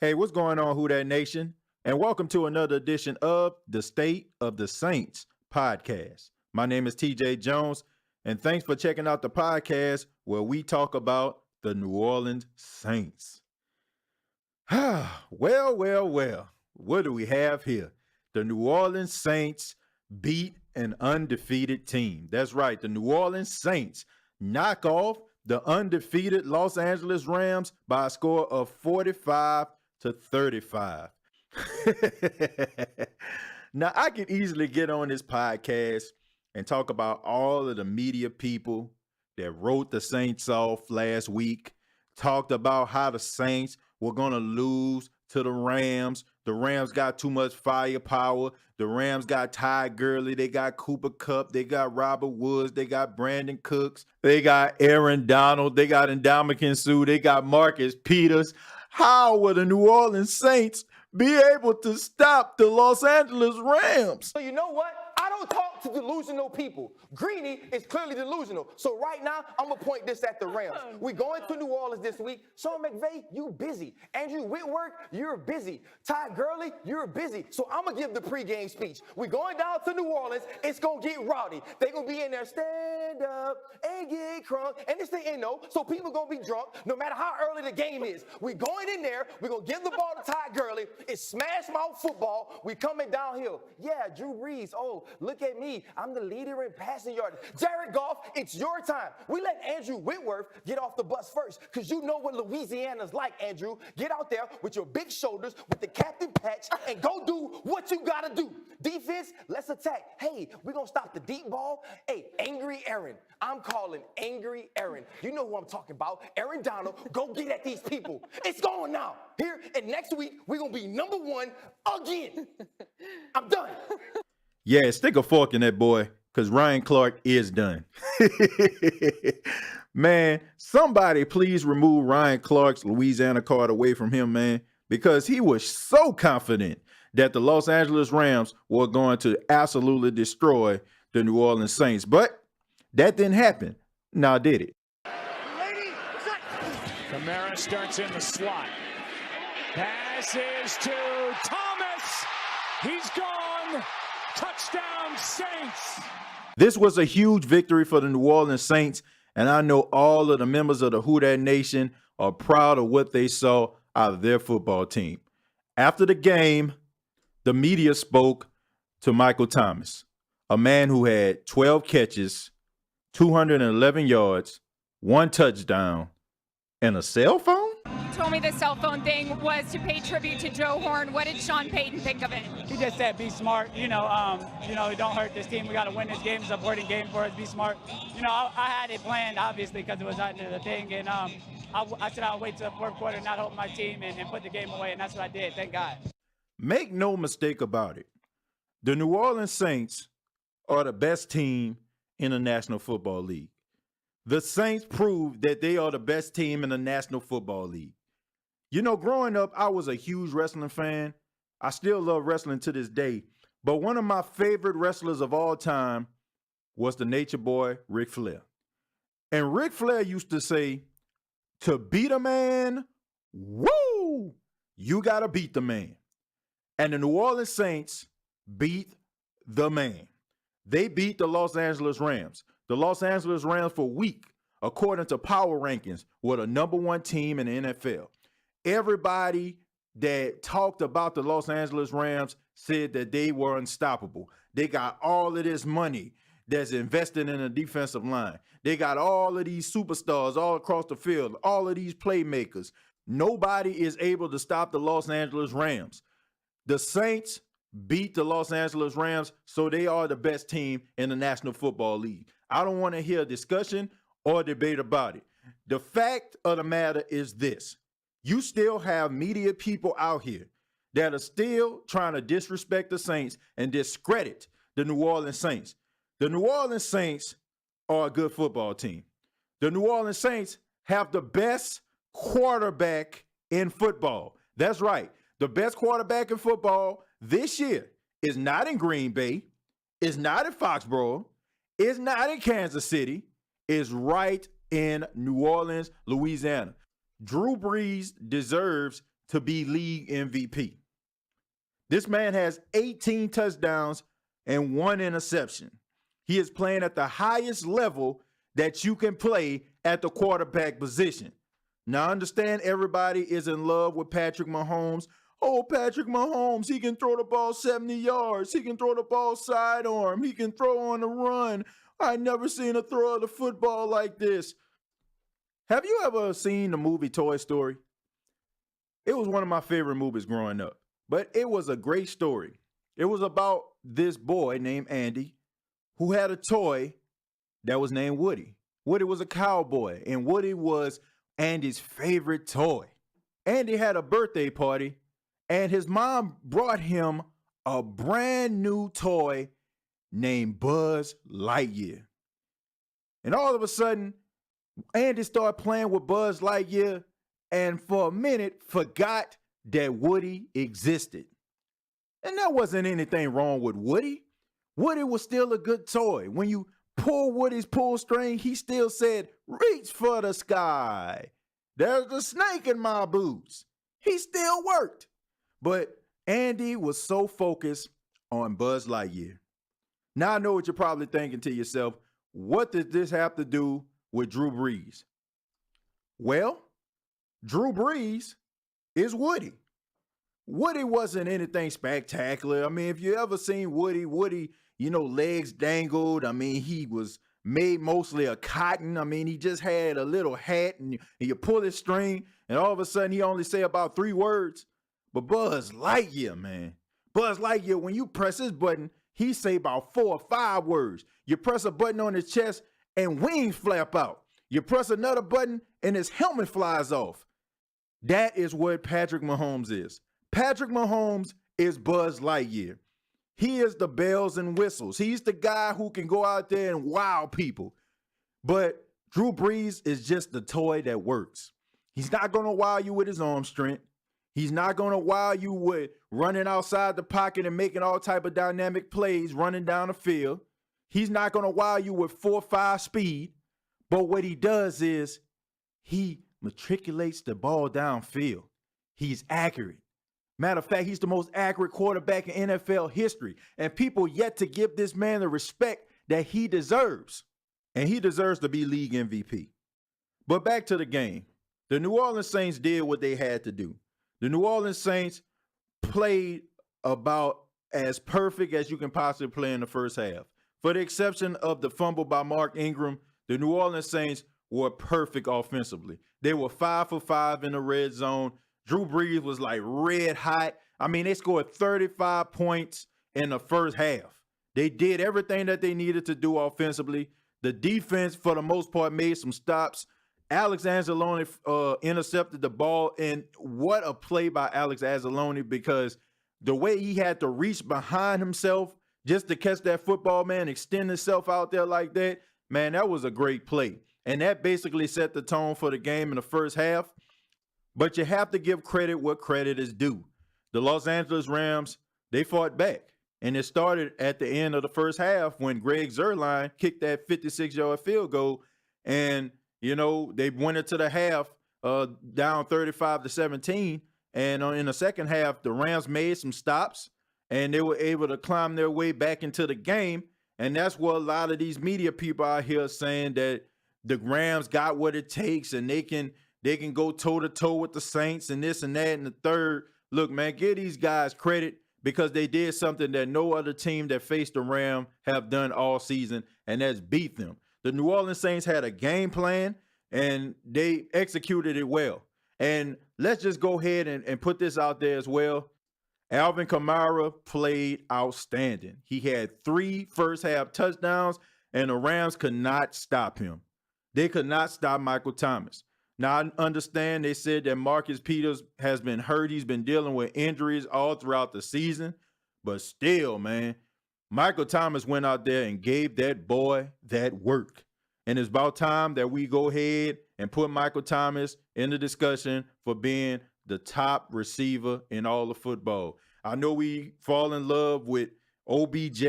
Hey, what's going on, Who That Nation? And welcome to another edition of the State of the Saints podcast. My name is TJ Jones, and thanks for checking out the podcast where we talk about the New Orleans Saints. well. What do we have here? The New Orleans Saints beat an undefeated team. That's right, the New Orleans Saints knock off the undefeated Los Angeles Rams by a score of 45-35. Now, I could easily get on this podcast and talk about all of the media people that wrote the Saints off last week, talked about how the Saints were going to lose to the Rams. The Rams got too much firepower. The Rams got Ty Gurley. They got Cooper Kupp. They got Robert Woods. They got Brandon Cooks. They got Aaron Donald. They got Ndamukong Suh. They got Marcus Peters. How will the New Orleans Saints be able to stop the Los Angeles Rams? So you know what? I don't talk to delusional people. Greeny is clearly delusional. So right now, I'm going to point this at the Rams. We're going to New Orleans this week. Sean McVay, you busy. Andrew Whitworth, you're busy. Ty Gurley, you're busy. So I'm going to give the pregame speech. We're going down to New Orleans. It's going to get rowdy. They're going to be in there, stand up and get crunk. And this thing ain't no. So people going to be drunk no matter how early the game is. We're going in there. We're going to give the ball to Ty Gurley. It's smash mouth football. We're coming downhill. Yeah, Drew Brees. Oh, look at me. I'm the leader in passing yards. Jared Goff, it's your time. We let Andrew Whitworth get off the bus first because you know what Louisiana's like, Andrew. Get out there with your big shoulders, with the captain patch, and go do what you got to do. Defense, let's attack. Hey, we're going to stop the deep ball. Hey, Angry Aaron. I'm calling Angry Aaron. You know who I'm talking about. Aaron Donald, go get at these people. It's going now. Here, and next week, we're going to be number one again. I'm done. Yeah, stick a fork in that boy, because Ryan Clark is done. Man, somebody please remove Ryan Clark's Louisiana card away from him, man, because he was so confident that the Los Angeles Rams were going to absolutely destroy the New Orleans Saints. But that didn't happen. Now, did it? Kamara starts in the slot. Passes to Thomas. He's gone. Touchdown, Saints. This was a huge victory for the New Orleans Saints, and I know all of the members of the Who Dat Nation are proud of what they saw out of their football team. After the game, the media spoke to Michael Thomas, a man who had 12 catches, 211 yards, 1 touchdown, and a cell phone? You told me the cell phone thing was to pay tribute to Joe Horn. What did Sean Payton think of it? He just said, be smart. It don't hurt this team. We got to win this game. It's an important game for us. Be smart. I had it planned, obviously, because it was under the thing. And I said I'll wait till the fourth quarter, not hold my team, and put the game away. And that's what I did. Thank God. Make no mistake about it. The New Orleans Saints are the best team in the National Football League. The Saints proved that they are the best team in the National Football League. Growing up, I was a huge wrestling fan. I still love wrestling to this day. But one of my favorite wrestlers of all time was the Nature Boy, Ric Flair. And Ric Flair used to say, to beat a man, woo, you got to beat the man. And the New Orleans Saints beat the man. They beat the Los Angeles Rams. The Los Angeles Rams for a week, according to power rankings, were the number one team in the NFL. Everybody that talked about the Los Angeles Rams said that they were unstoppable. They got all of this money that's invested in a defensive line. They got all of these superstars all across the field, all of these playmakers. Nobody is able to stop the Los Angeles Rams. The Saints beat the Los Angeles Rams, so they are the best team in the National Football League. I don't want to hear a discussion or debate about it. The fact of the matter is this. You still have media people out here that are still trying to disrespect the Saints and discredit the New Orleans Saints. The New Orleans Saints are a good football team. The New Orleans Saints have the best quarterback in football. That's right. The best quarterback in football this year is not in Green Bay, is not in Foxborough, is not in Kansas City, is right in New Orleans, Louisiana. Drew Brees deserves to be league MVP. This man has 18 touchdowns and 1 interception. He is playing at the highest level that you can play at the quarterback position. Now, I understand everybody is in love with Patrick Mahomes. Oh, Patrick Mahomes, he can throw the ball 70 yards. He can throw the ball sidearm. He can throw on the run. I never seen a throw of the football like this. Have you ever seen the movie Toy Story? It was one of my favorite movies growing up, but it was a great story. It was about this boy named Andy who had a toy that was named Woody. Woody was a cowboy, and Woody was Andy's favorite toy. Andy had a birthday party, and his mom brought him a brand new toy named Buzz Lightyear. And all of a sudden, Andy started playing with Buzz Lightyear and for a minute forgot that Woody existed. And there wasn't anything wrong with Woody. Woody was still a good toy. When you pull Woody's pull string, he still said, "Reach for the sky. There's a snake in my boots." He still worked. But Andy was so focused on Buzz Lightyear. Now I know what you're probably thinking to yourself, what does this have to do with Drew Brees? Well, Drew Brees is Woody. Woody wasn't anything spectacular. I mean, if you ever seen Woody, legs dangled. I mean, he was made mostly of cotton. I mean, he just had a little hat and you pull his string and all of a sudden he only say about 3 words. But Buzz Lightyear, man. Buzz Lightyear, when you press his button, he say about 4 or 5 words. You press a button on his chest and wings flap out. You press another button and his helmet flies off. That is what Patrick Mahomes is. Patrick Mahomes is Buzz Lightyear. He is the bells and whistles. He's the guy who can go out there and wow people. But Drew Brees is just the toy that works. He's not going to wow you with his arm strength. He's not going to wow you with running outside the pocket and making all type of dynamic plays running down the field. He's not going to wow you with 4.5 speed. But what he does is he matriculates the ball downfield. He's accurate. Matter of fact, he's the most accurate quarterback in NFL history. And people yet to give this man the respect that he deserves. And he deserves to be league MVP. But back to the game. The New Orleans Saints did what they had to do. The New Orleans Saints played about as perfect as you can possibly play in the first half. For the exception of the fumble by Mark Ingram, the New Orleans Saints were perfect offensively. They were 5 for 5 in the red zone. Drew Brees was like red hot. I mean, they scored 35 points in the first half. They did everything that they needed to do offensively. The defense, for the most part, made some stops. Alex Anzalone intercepted the ball, and what a play by Alex Anzalone, because the way he had to reach behind himself just to catch that football, man, extend himself out there like that, man, that was a great play. And that basically set the tone for the game in the first half. But you have to give credit what credit is due. The Los Angeles Rams, they fought back. And it started at the end of the first half when Greg Zuerlein kicked that 56-yard field goal. And, they went into the half down 35-17. And in the second half, the Rams made some stops. And they were able to climb their way back into the game. And that's what a lot of these media people out here saying, that the Rams got what it takes and they can go toe-to-toe with the Saints and this and that and the third. Look, man, give these guys credit because they did something that no other team that faced the Rams have done all season, and that's beat them. The New Orleans Saints had a game plan, and they executed it well. And let's just go ahead and put this out there as well. Alvin Kamara played outstanding. He had 3 first-half touchdowns, and the Rams could not stop him. They could not stop Michael Thomas. Now, I understand they said that Marcus Peters has been hurt. He's been dealing with injuries all throughout the season. But still, man, Michael Thomas went out there and gave that boy that work. And it's about time that we go ahead and put Michael Thomas in the discussion for being the top receiver in all of football. I know we fall in love with OBJ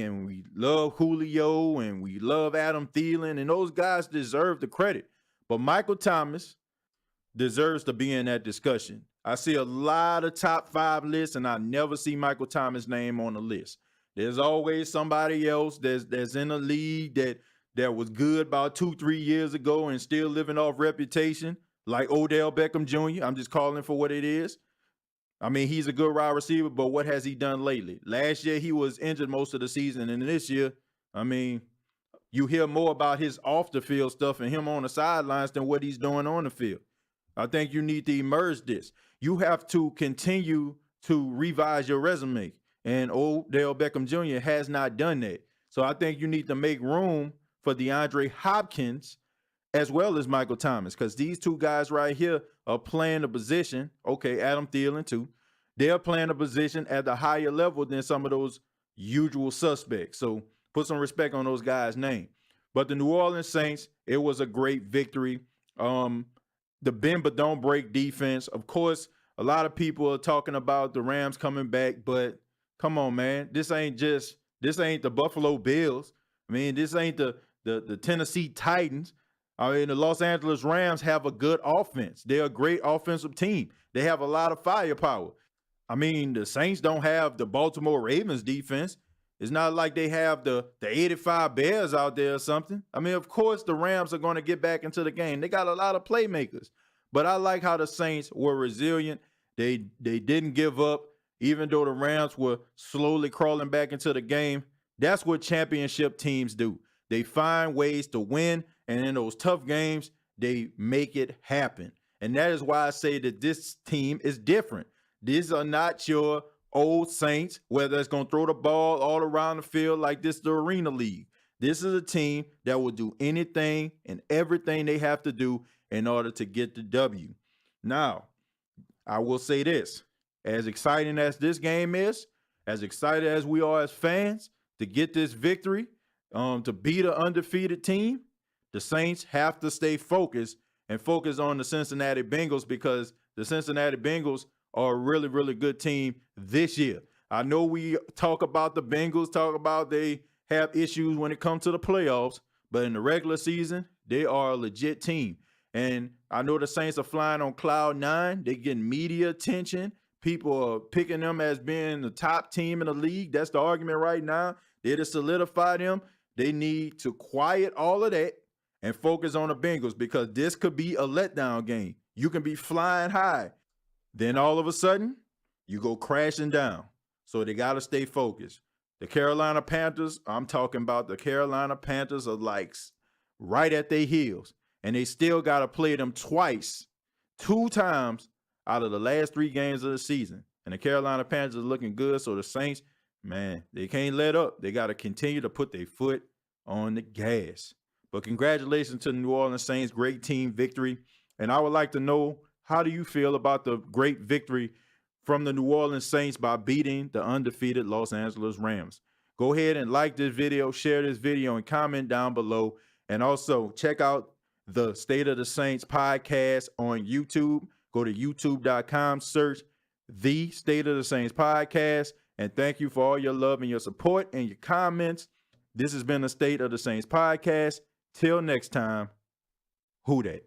and we love Julio and we love Adam Thielen, and those guys deserve the credit. But Michael Thomas deserves to be in that discussion. I see a lot of top 5 lists, and I never see Michael Thomas' name on the list. There's always somebody else that's in a league that was good about 2-3 years ago and still living off reputation, like Odell Beckham Jr. I'm just calling for what it is. I mean, he's a good wide receiver, but what has he done lately? Last year, he was injured most of the season, and this year, I mean, you hear more about his off-the-field stuff and him on the sidelines than what he's doing on the field. I think you need to emerge this. You have to continue to revise your resume, and Odell Beckham Jr. has not done that. So I think you need to make room for DeAndre Hopkins as well as Michael Thomas, because these two guys right here are playing a position. Okay, Adam Thielen too. They're playing a position at the higher level than some of those usual suspects. So put some respect on those guys' name. But the New Orleans Saints, it was a great victory. The bend but don't break defense. Of course, a lot of people are talking about the Rams coming back, but come on, man. This ain't the Buffalo Bills. I mean, this ain't the Tennessee Titans. I mean, the Los Angeles Rams have a good offense. They're a great offensive team. They have a lot of firepower. I mean, the Saints don't have the Baltimore Ravens defense. It's not like they have the 85 Bears out there or something. I mean, of course, the Rams are going to get back into the game. They got a lot of playmakers. But I like how the Saints were resilient. They didn't give up, even though the Rams were slowly crawling back into the game. That's what championship teams do. They find ways to win, and in those tough games, they make it happen. And that is why I say that this team is different. These are not your old Saints, whether it's going to throw the ball all around the field like this, the Arena League. This is a team that will do anything and everything they have to do in order to get the W. Now, I will say this. As exciting as this game is, as excited as we are as fans to get this victory, to beat an undefeated team, the Saints have to stay focused and focus on the Cincinnati Bengals, because the Cincinnati Bengals are a really, really good team this year. I know we talk about the Bengals, talk about they have issues when it comes to the playoffs, but in the regular season, they are a legit team. And I know the Saints are flying on cloud 9. They're getting media attention. People are picking them as being the top team in the league. That's the argument right now. They're to solidify them. They need to quiet all of that and focus on the Bengals, because this could be a letdown game. You can be flying high. Then all of a sudden, you go crashing down. So they got to stay focused. The Carolina Panthers, I'm talking about the Carolina Panthers are like right at their heels. And they still got to play them twice, 2 times out of the last 3 games of the season. And the Carolina Panthers are looking good. So the Saints, man, they can't let up. They got to continue to put their foot on the gas. But congratulations to the New Orleans Saints. Great team victory. And I would like to know, how do you feel about the great victory from the New Orleans Saints by beating the undefeated Los Angeles Rams? Go ahead and like this video, share this video, and comment down below. And also check out the State of the Saints podcast on YouTube. Go to youtube.com, search the State of the Saints podcast. And thank you for all your love and your support and your comments. This has been the State of the Saints podcast. Till next time, who dat?